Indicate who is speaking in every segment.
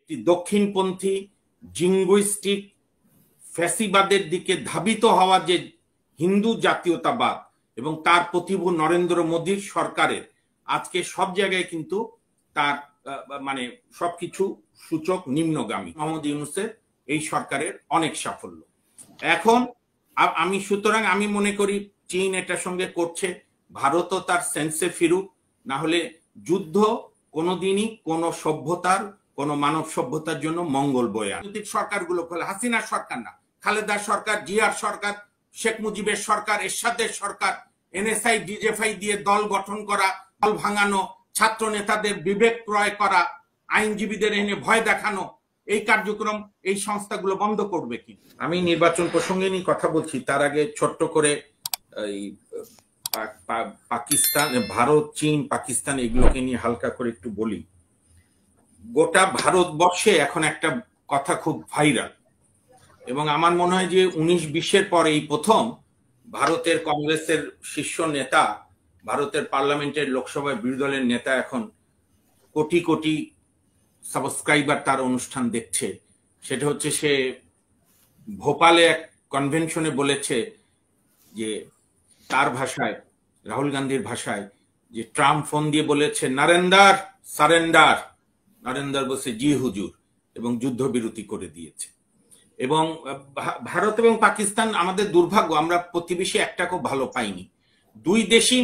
Speaker 1: একটি দক্ষিণপন্থী জিঙ্গুইস্টিক ফ্যাসিবাদের দিকে ধাবিত হওয়া যে হিন্দু জাতীয়তাবাদ এবং তার প্রতিভু নরেন্দ্র মোদীর সরকারের আজকে সব জায়গায় কিন্তু তার মানে সবকিছু সূচক নিম্নগামী। মোহাম্মদ ইউনূসের এই সরকারের অনেক সাফল্য। এখন আমি সুতরাং আমি মনে করি চীন এটার সঙ্গে করছে, ভারতও তার সেন্সে ফিরুক, না হলে যুদ্ধ কোনোদিনই কোনো সভ্যতার কোনো মানব সভ্যতার জন্য মঙ্গল বয়ে আনে। সরকারগুলো হাসিনার সরকার না, খালেদার সরকার, জিয়ার সরকার, শেখ মুজিবের সরকার, এরশাদের সরকার, এনএসআই ডিজেফআই দিয়ে দল গঠন করা, দল ভাঙানো, ছাত্র নেতাদের বিবেক ক্রয় করা, আইনজীবীদের এনে ভয় দেখানো, এই কার্যক্রম এই সংস্থাগুলো বন্ধ করবে কি? আমি নির্বাচন প্রসঙ্গে নিয়ে কথা বলছি, তার আগে ছোট্ট করে এই পাকিস্তান, ভারত, চীন, পাকিস্তান এগুলোকে নিয়ে হালকা করে একটু বলি। গোটা ভারতবর্ষে এখন একটা কথা খুব ভাইরাল এবং আমার মনে হয় যে 19-20-এর পরে এই প্রথম ভারতের কংগ্রেসের শীর্ষ নেতা, ভারতের পার্লামেন্টের লোকসভায় বিরোধী দলের নেতা এখন কোটি কোটি সাবস্ক্রাইবার তার অনুষ্ঠান দেখছে। সেটা হচ্ছে সে ভোপালে এক কনভেনশনে বলেছে যে তার ভাষায়, রাহুল গান্ধীর ভাষায়, যে ট্রাম্প ফোন দিয়ে বলেছে নরেন্দ্র সারেন্ডার, নরেন্দ্র বলছে জি হুজুর, এবং যুদ্ধবিরতি করে দিয়েছে। এবং ভারত এবং পাকিস্তান আমাদের দুর্ভাগ্য, আমরা প্রতিবেশী একটাকেও ভালো পাইনি। দুই দেশই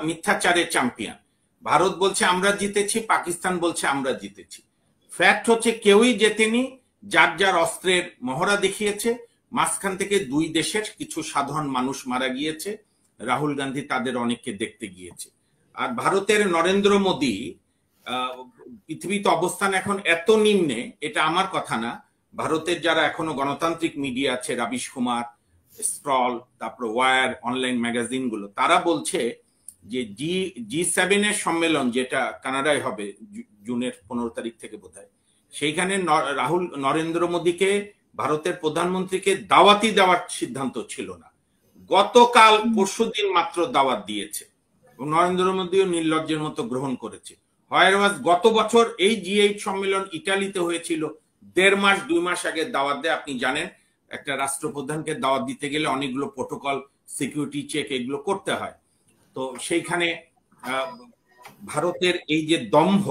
Speaker 1: মিথ্যাচারে চ্যাম্পিয়ন। ভারত বলছে আমরা জিতেছি, পাকিস্তান বলছে আমরা জিতেছি। ফ্যাক্ট হচ্ছে কেউই জেতেনি, যার যার অস্ত্রের মহড়া দেখিয়েছে। মাঝখান থেকে দুই দেশের কিছু সাধারণ মানুষ মারা গিয়েছে, রাহুল গান্ধী তাদের অনেককে দেখতে গিয়েছে। আর ভারতের নরেন্দ্র মোদী পৃথিবীতে অবস্থান এখন এত নিম্নে, এটা আমার কথা না, ভারতের যারা এখনো গণতান্ত্রিক মিডিয়া আছে, রাবিশ কুমার, স্ক্রল, তারপর ওয়ার, অনলাইন ম্যাগাজিন গুলো, তারা বলছে যে G7 এর সম্মেলন যেটা কানাডায় হবে জুনের 15 তারিখ থেকে বোধহয়, সেইখানে নরেন্দ্র মোদীকে, ভারতের প্রধানমন্ত্রীকে দাওয়াতি দেওয়ার সিদ্ধান্ত ছিল না। গতকাল পরশুদিন মাত্র দাওয়াত দিয়েছে এবং নরেন্দ্র মোদীও নির্লজ্জের মতো গ্রহণ করেছে। গত বছর এই G8 সম্মেলন ইটালিতে হয়েছিল, 1.5 মাস 2 মাস আগে দাওয়াত দেয়। আপনি জানেন একটা রাষ্ট্রপ্রধানকে দাওয়াত দিতে গেলে অনেকগুলো প্রোটোকল, সিকিউরিটি চেক এগুলো করতে হয়। তো সেইখানে ভারতের এই যে দম্ভ,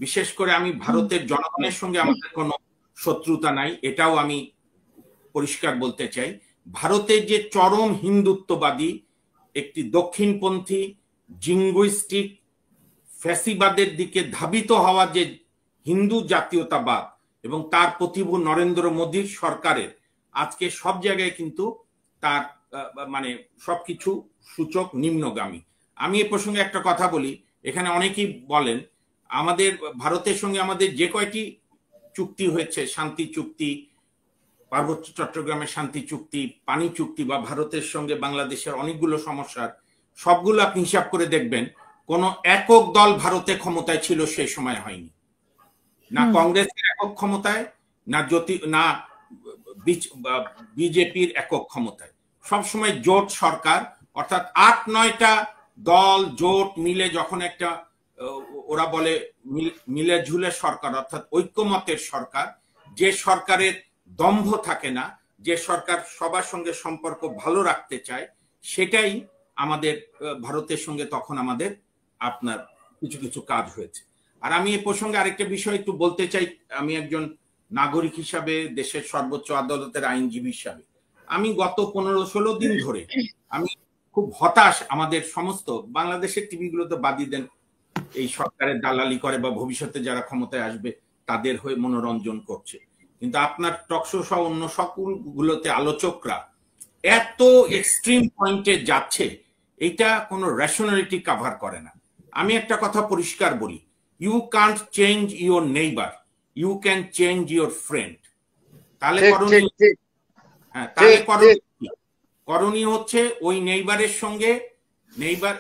Speaker 1: বিশেষ করে আমি ভারতের জনগণের সঙ্গে আমাদের কোনো শত্রুতা নাই, এটাও আমি পরিষ্কার বলতে চাই। ভারতের যে চরম হিন্দুত্ববাদী একটি দক্ষিণপন্থী জিঙ্গুইস্টিক ফ্যাসিবাদের দিকে ধাবিত হওয়া যে হিন্দু জাতীয়তাবাদ এবং তার প্রতিভু নরেন্দ্র মোদীর সরকারের আজকে সব জায়গায় কিন্তু তার মানে সবকিছু সূচক নিম্নগামী। আমি এ প্রসঙ্গে একটা কথা বলি, এখানে অনেকেই বলেন আমাদের ভারতের সঙ্গে আমাদের যে কয়টি চুক্তি হয়েছে, শান্তি চুক্তি, পার্বত্য চট্টগ্রামের শান্তি চুক্তি, পানি চুক্তি, বা ভারতের সঙ্গে বাংলাদেশের অনেকগুলো সমস্যার সবগুলো আপনি হিসাব করে দেখবেন, কোন একক দল ভারতে ক্ষমতায় ছিল সে সময় হয়নি। না কংগ্রেসের একক ক্ষমতায়, না বিজেপির একক ক্ষমতায়, সবসময় জোট সরকার, অর্থাৎ 8-9টা দল জোট মিলে যখন একটা, ওরা বলে মিলে ঝুলে সরকার, অর্থাৎ ঐক্যমতের সরকার, যে সরকারের দম্ভ থাকে না, যে সরকার সবার সঙ্গে সম্পর্ক ভালো রাখতে চায়, সেটাই আমাদের ভারতের সঙ্গে তখন আমাদের আপনার কিছু কিছু কাজ হয়েছে। আর আমি এই প্রসঙ্গে আরেকটা বিষয় একটু বলতে চাই, আমি একজন নাগরিক হিসাবে, দেশের সর্বোচ্চ আদালতের আইনজীবী হিসাবে, আমি গত 15-16 দিন ধরে আমি খুব হতাশ। আমাদের সমস্ত বাংলাদেশের টিভিগুলোতে বাদই দেন, এই সরকারের দালালি করে বা ভবিষ্যতে যারা ক্ষমতায় আসবে তাদের হয়ে মনোরঞ্জন করছে, কিন্তু আপনার টকশো সহ অন্য সকলগুলোতে আলোচকরা এত এক্সট্রিম পয়েন্টে যাচ্ছে, এটা কোনো রেশনালিটি কাভার করে না। আমি একটা কথা পরিষ্কার বলি, you can't change your neighbour, you can change your friend. তাহলে করণীয় হচ্ছে ওই নেইবারের সঙ্গে নেইবার,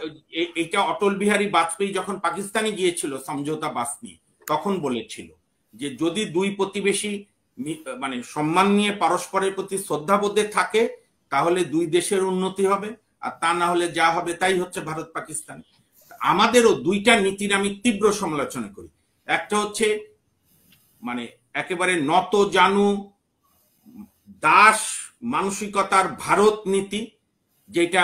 Speaker 1: এটা অটল বিহারী বাজপেয়ী যখন পাকিস্তানে গিয়েছিল সমঝোতা বাস নিয়ে, তখন বলেছিল যে যদি দুই প্রতিবেশী মানে সম্মান নিয়ে পরস্পরের প্রতি শ্রদ্ধাবোধে থাকে তাহলে দুই দেশের উন্নতি হবে, আর তা না হলে যা হবে তাই হচ্ছে ভারত পাকিস্তান। আমাদেরও দুইটা নীতির আমি তীব্র সমালোচনা করি। একটা হচ্ছে মানে একেবারে নত জানু দাস মানসিকতার ভারত নীতি, যেটা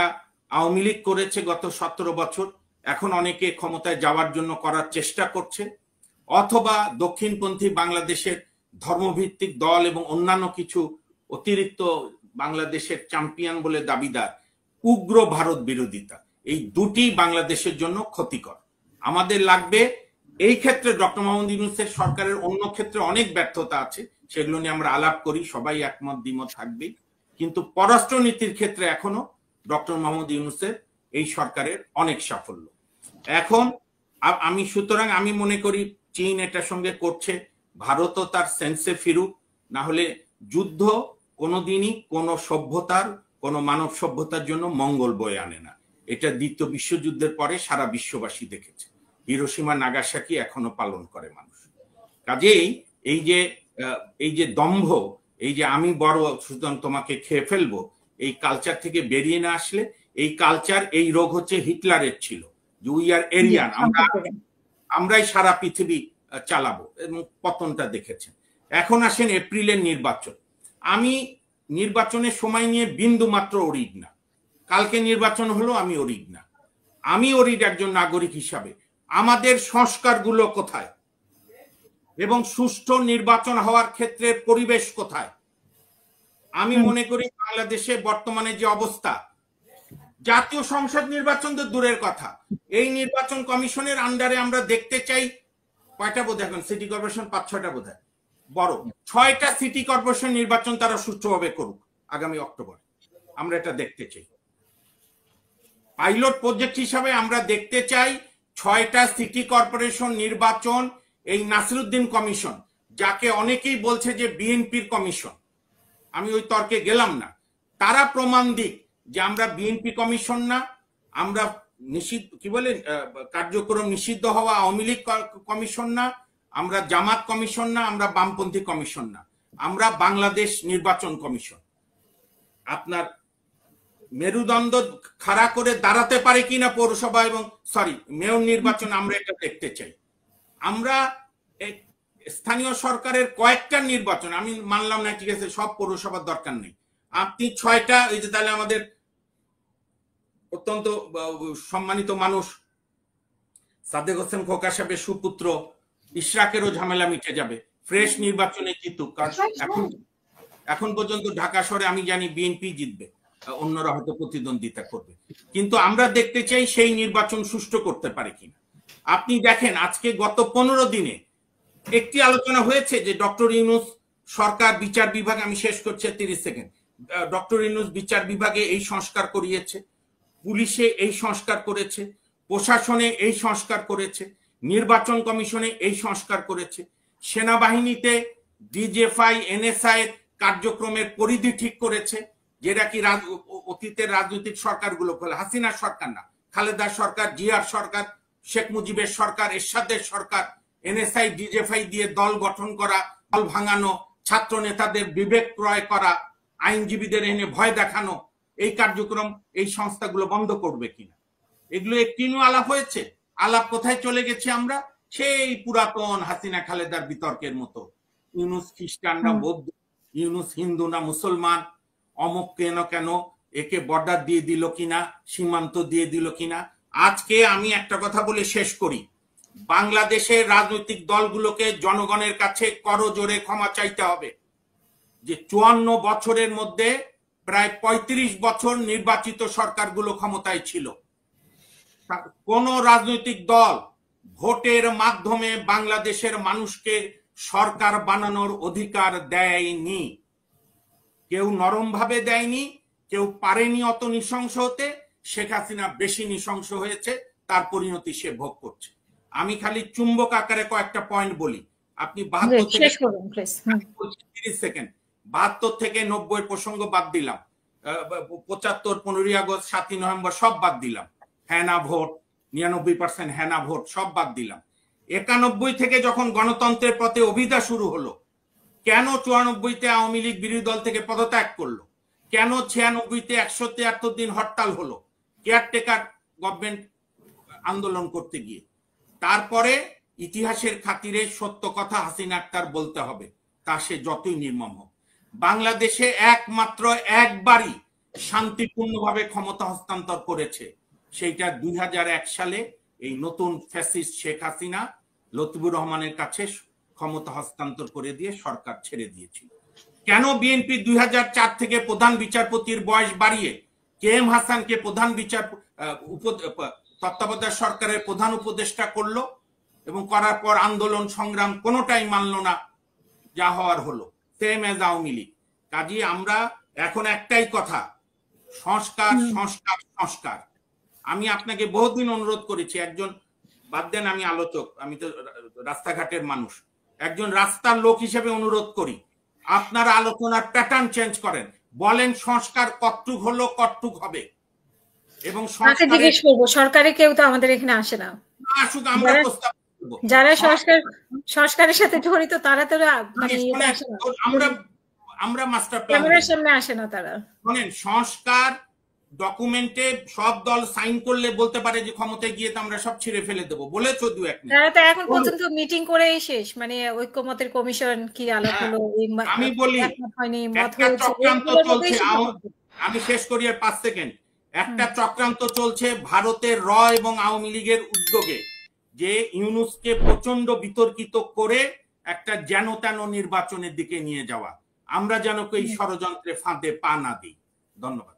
Speaker 1: আওয়ামী লীগ করেছে গত 17 বছর, এখন অনেকে ক্ষমতায় যাওয়ার জন্য করার চেষ্টা করছে, অথবা দক্ষিণপন্থী বাংলাদেশের ধর্মভিত্তিক দল এবং অন্যান্য কিছু অতিরিক্ত বাংলাদেশের চ্যাম্পিয়ন বলে দাবিদার উগ্র ভারত বিরোধিতা। এই দুটি বাংলাদেশের জন্য ক্ষতিকর। আমাদের লাগবে এই ক্ষেত্রে ডক্টর মোহাম্মদ ইউনূসের সরকারের অন্য ক্ষেত্রে অনেক ব্যর্থতা আছে, সেগুলো নিয়ে আমরা আলাপ করি, সবাই একমত দ্বিমত থাকবেই, কিন্তু পররাষ্ট্রনীতির ক্ষেত্রে এখনো ডক্টর মোহাম্মদ ইউনূসের এই সরকারের অনেক সাফল্য। এখন সুতরাং আমি মনে করি চীন এটার সঙ্গে করছে, ভারতও তার সেন্সে ফিরুক, না হলে যুদ্ধ কোনোদিনই কোনো সভ্যতার, কোনো মানব সভ্যতার জন্য মঙ্গল বয়ে আনে না। এটা দ্বিতীয় বিশ্বযুদ্ধের পরে সারা বিশ্ববাসী দেখেছে, হিরোশিমা নাগাসাকি এখনো পালন করে মানুষ। কাজেই এই যে দম্ভ, এই যে আমি বড় সুতরাং তোমাকে খেয়ে ফেলবো, এই কালচার থেকে বেরিয়ে না আসলে, এই কালচার, এই রোগ হচ্ছে হিটলারের ছিল, যে উই আর এরিয়ান, আমরাই সারা পৃথিবী চালাবো, এবং পতনটা দেখেছেন। এখন আসেন এপ্রিলের নির্বাচন। আমি নির্বাচনের সময় নিয়ে বিন্দু মাত্র অরিড না, কালকে নির্বাচন হলো আমি অরিড না, আমি অরিড একজন নাগরিক হিসাবে আমাদের সংস্কারগুলো কোথায় এবং সুষ্ঠু নির্বাচন হওয়ার ক্ষেত্রে পরিবেশ কোথায়। আমি মনে করি বাংলাদেশে বর্তমানে যে অবস্থা, জাতীয় সংসদ নির্বাচন তো দূরের কথা, এই নির্বাচন কমিশনের আন্ডারে আমরা দেখতে চাই কয়টা বোধ, এখন সিটি কর্পোরেশন 5-6টা বোধ হয়, বড় 6টা সিটি কর্পোরেশন নির্বাচন তারা সুষ্ঠুভাবে করুক আগামী অক্টোবর, আমরা এটা দেখতে চাই। পাইলট প্রজেক্ট হিসাবে আমরা দেখতে চাই 6টা সিটি কর্পোরেশন নির্বাচন, এই নাসিরউদ্দিন কমিশন, যাকে অনেকেই বলছে যে বিএনপির কমিশন, আমি ওই তর্কে গেলাম না, তারা প্রমাণ দিক যে আমরা বিএনপি কমিশন না, আমরা নিষিদ্ধ কি বলে কার্যক্রম নিষিদ্ধ হওয়া আওয়ামী লীগ কমিশন না, আমরা জামাত কমিশন না, আমরা বামপন্থী কমিশন না, আমরা বাংলাদেশ নির্বাচন কমিশন। আপনার মেরুদণ্ড খাড়া করে দাঁড়াতে পারে কিনা পৌরসভা এবং মেয়র নির্বাচন, আমরা এটা দেখতে চাই। আমরা স্থানীয় সরকারের কয়েকটা নির্বাচন, আমি মানলাম না ঠিক আছে সব পৌরসভার দরকার নেই, আপনি 6টা, এই যে তাহলে আমাদের অত্যন্ত সম্মানিত মানুষ সাদেক হোসেন খোকা সাহেবের সুপুত্র ইশরাকেরও ঝামেলা মিটে যাবে, ফ্রেশ নির্বাচনে জিতুক। কারণ এখন পর্যন্ত ঢাকা শহরে আমি জানি বিএনপি জিতবে, অন্যরা হয়তো প্রতিদ্বন্দ্বিতা করবে, কিন্তু আমরা দেখতে চাই সেই নির্বাচন সুষ্ঠু করতে পারে কিনা। আপনি দেখেন আজকে গত 15 দিনে একটি আলোচনা হয়েছে যে ডক্টর ইউনূস সরকার বিচার বিভাগ, আমি শেষ করছি 30 সেকেন্ড, ডক্টর ইউনূস বিচার বিভাগে এই সংস্কার করিয়েছে, পুলিশে এই সংস্কার করেছে, প্রশাসনে এই সংস্কার করেছে, নির্বাচন কমিশনে এই সংস্কার করেছে, সেনাবাহিনীতে ডিজিএফআই এনএসআই এর কার্যক্রমের পরিধি ঠিক করেছে, যেটা কি অতীতের রাজনৈতিক সরকারগুলো বলে, হাসিনার সরকার না, খালেদা সরকার, জিয়ার সরকার, শেখ মুজিবের সরকার, এরশাদের সরকার, এনএসআই ডিজিএফআই দিয়ে দল গঠন করা, দল ভাঙানো, ছাত্র নেতাদের বিবেক ক্রয় করা, আইনজীবীদের এনে ভয় দেখানো, এই কার্যক্রম এই সংস্থাগুলো বন্ধ করবে কিনা, এগুলো একটিও আলাপ হয়েছে? আলাপ কোথায় চলে গেছে আমরা? সেই পুরাতন হাসিনা খালেদার বিতর্কের মতো, ইউনূস খ্রিস্টান না বৌদ্ধ, ইউনূস হিন্দু না মুসলমান, অমুক কেন কেন, একে বর্ডার দিয়ে দিল কিনা, সীমান্ত দিয়ে দিল কিনা। আজকে আমি একটা কথা বলে শেষ করি, বাংলাদেশের রাজনৈতিক দলগুলোকে জনগণের কাছে করজোড়ে ক্ষমা চাইতে হবে যে 54 বছরের মধ্যে প্রায় 35 বছর নির্বাচিত সরকারগুলো ক্ষমতায় ছিল, কোন রাজনৈতিক দল ভোটের মাধ্যমে বাংলাদেশের মানুষকে সরকার বানানোর অধিকার দেয়নি। কেউ নরম ভাবে দেয়নি, কেউ পারেনি অত নৃশংস হতে, শেখ হাসিনা বেশি নৃশংস হয়েছে, তার পরিণতি সে ভোগ করছে। আমি খালি চুম্বক আকারে কয়েকটা পয়েন্ট বলি, আপনি 72 থেকে 30 সেকেন্ড, 72 থেকে 90 প্রসঙ্গ বাদ দিলাম, 75, 15ই আগস্ট, 7ই নভেম্বর সব বাদ দিলাম, হ্যাঁ না ভোট, 99% হ্যাঁ না ভোট সব বাদ দিলাম। 91 থেকে যখন গণতন্ত্রের পথে অভিযান শুরু হলো, কেন 94-তে আওয়ামী লীগ বিরোধী দল থেকে পদত্যাগ করলো, কেন 96-তে 173 দিন হরতাল হলো কেয়ারটেকার গভর্নমেন্ট আন্দোলন করতে গিয়ে। তারপরে ইতিহাসের খাতিরে সত্য কথা হাসিনা আক্তার বলতে হবে, তা সে যতই নির্মম হোক। বাংলাদেশে একমাত্র একবারই শান্তিপূর্ণভাবে ক্ষমতা হস্তান্তর করেছে, সেইটা 2001 সালে এই নতুন ফ্যাসিস্ট শেখ হাসিনা লতিফুর রহমানের কাছে ক্ষমতা হস্তান্তর করে দিয়ে সরকার ছেড়ে দিয়েছিল। কেন বিএনপি 2004 থেকে প্রধান বিচারপতির বয়স বাড়িয়ে KM হাসানকে প্রধান তত্ত্বাবধায়ক সরকারের প্রধান উপদেষ্টা করলো এবং করার পর আন্দোলন সংগ্রাম কোনোটাই মানল না, যা হওয়ার হলো, সেম এজ আওয়ামী লীগ। কাজে আমরা এখন একটাই কথা, সংস্কার সংস্কার সংস্কার। আমি আপনাকে বহুদিন অনুরোধ করেছি, একজন বাদ দেন আমি আলোচক, আমি তো রাস্তাঘাটের মানুষ, একজন রাস্তার লোক হিসেবে অনুরোধ করি, আপনারা আলোচনার প্যাটার্ন চেঞ্জ করেন, বলেন সংস্কার কতটুক হলো কতটুক হবে। এবং
Speaker 2: সরকারে কেউ তো আমাদের এখানে আসে না,
Speaker 1: আসুক, আমরা প্রস্তাব করব।
Speaker 2: যারা সংস্কারের সাথে জড়িত তারা তো
Speaker 1: আমরা মাস্টার প্ল্যান
Speaker 2: সামনে আসে না। তারা
Speaker 1: শুনেন, সংস্কার ডকুমেন্টে সব দল সাইন করলে বলতে পারে যে ক্ষমতায় গিয়ে তো আমরা সব ছিঁড়ে ফেলে দেবো, বলেছো দু এক মিনিট।
Speaker 2: তারা তো এখন পর্যন্ত মিটিং করেই শেষ, মানে ঐক্যমতের কমিশন কি আলাপ হলো,
Speaker 1: আমি বলি একটা চক্রান্ত চলছে, আমি শেষ করি আর 5 সেকেন্ড। একটা চক্রান্ত চলছে ভারতের র এবং আওয়ামী লীগের উদ্যোগে, যে ইউনূসকে প্রচন্ড বিতর্কিত করে একটা যেন তেন নির্বাচনের দিকে নিয়ে যাওয়া। আমরা যেন এই ষড়যন্ত্রে ফাঁদে পা না দিই। ধন্যবাদ।